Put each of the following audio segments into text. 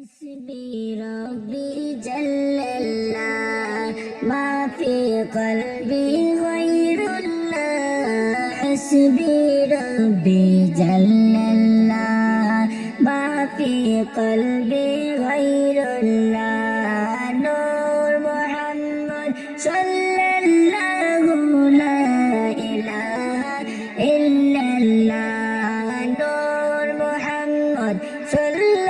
حسبي ربي جل الله ما في قلبي غير الله حسبي ربي جل الله ما في قلبي غير الله نور محمد صلى الله لا إله إلا الله نور محمد صلى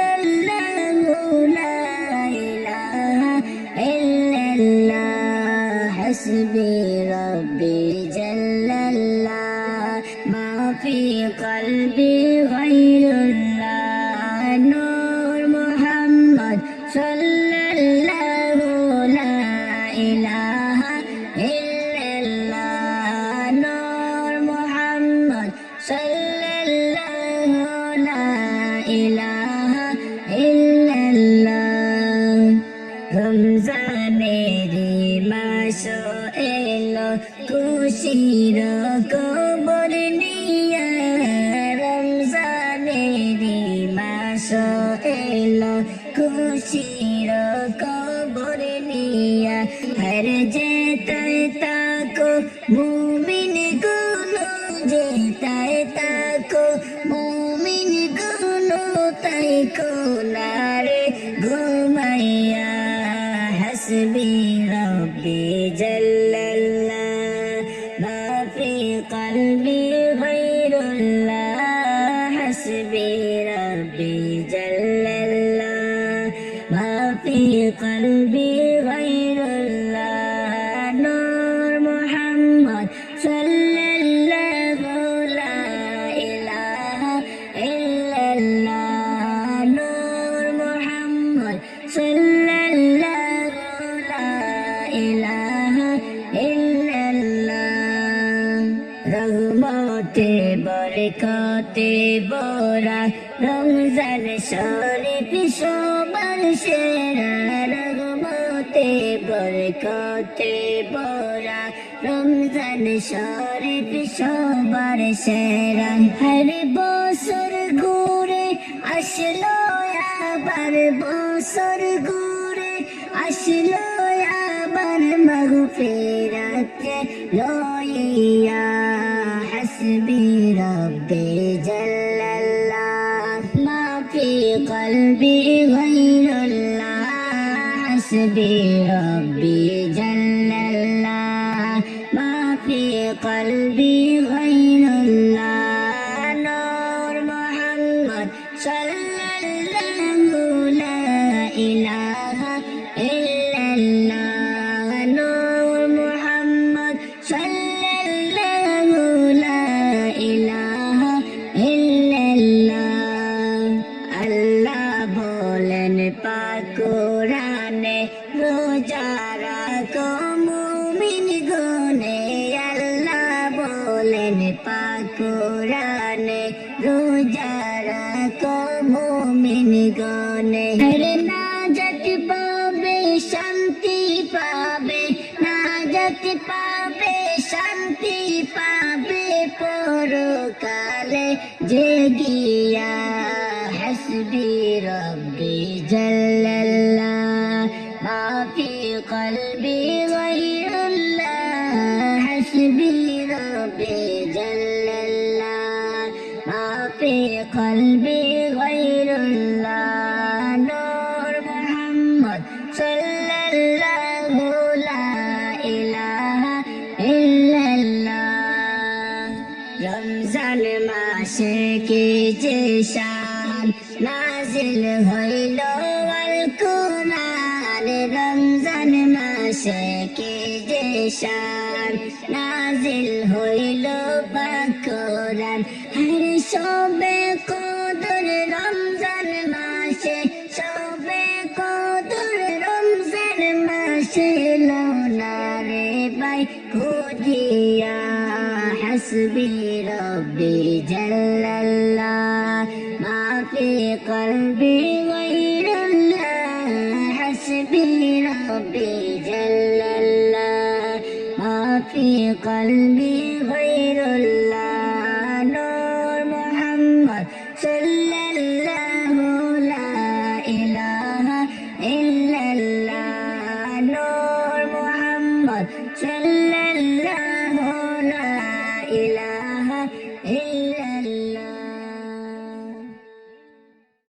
حسبي ربي جل الله ما في قلبي غير الله نور محمد صلى الله لا إله إلا الله نور محمد صلى الله لا إله إلا الله রমজানেরি মাস এলো খুশির খবর নিয়ে রমজানেরি মাস এলো খুশির খবর নিয়ে হর যেতায় তাকো মুমিন গুলো যেতায় তাকো মুমিন গুলো তাই কোনারে ঘুমাইয়া حسبي ربي جل الله ما في قلبي غير الله حسبي ربي جل الله ما في قلبي غير الله نور محمد صلى الله لا إله إلا الله نور محمد صلى রহমতে বরকতে বরা রমজান শরীফ সবার সেরা রহমতে বরকতে বরা রমজান শরীফ সবার সেরা হর বছর ঘুরে আসলো আবার বছর ঘুরে আসলো আবার মাগফিরাতে লইয়া حسبي ربي جل الله ما في قلبي غير الله حسبي ربي جل الله ما في قلبي غير الله نور محمد صلى الله لا إله إلا الله نور محمد صلى الله لا إله إلا الله আল্লাহ বলেন পাক কোরআনে রোজা রাখো মুমিন গনে আল্লাহ বলেন পাক কোরআনে রোজা রাখো মুমিন গনে হরে নাজাত পাবে শান্তি পাবে নাজাত পাবে শান্তি পাবে পরকালে যে গিয়া حسبي ربي جل الله ما في قلبي غير الله حسبي ربي جل الله ما في قلبي غير الله نور محمد صلى الله لا إله إلا الله رمضان মাসে কি যে শান নাজিল হইল আল কোরআন রমজান মাসে কি যে শান নাজিল হইল পাক কোরআন হর সবে কদর রমজান মাসে সবে কদর রমজান মাসে লোনারে বাই খুদিয়া حسبي ربي جل الله ما في قلبي غير الله حسبي ربي جل الله ما في قلبي غير الله نور محمد صلى الله لا إله মুহাম্মদ সাল্লাল্লাহু লা ইলাহা ইল্লা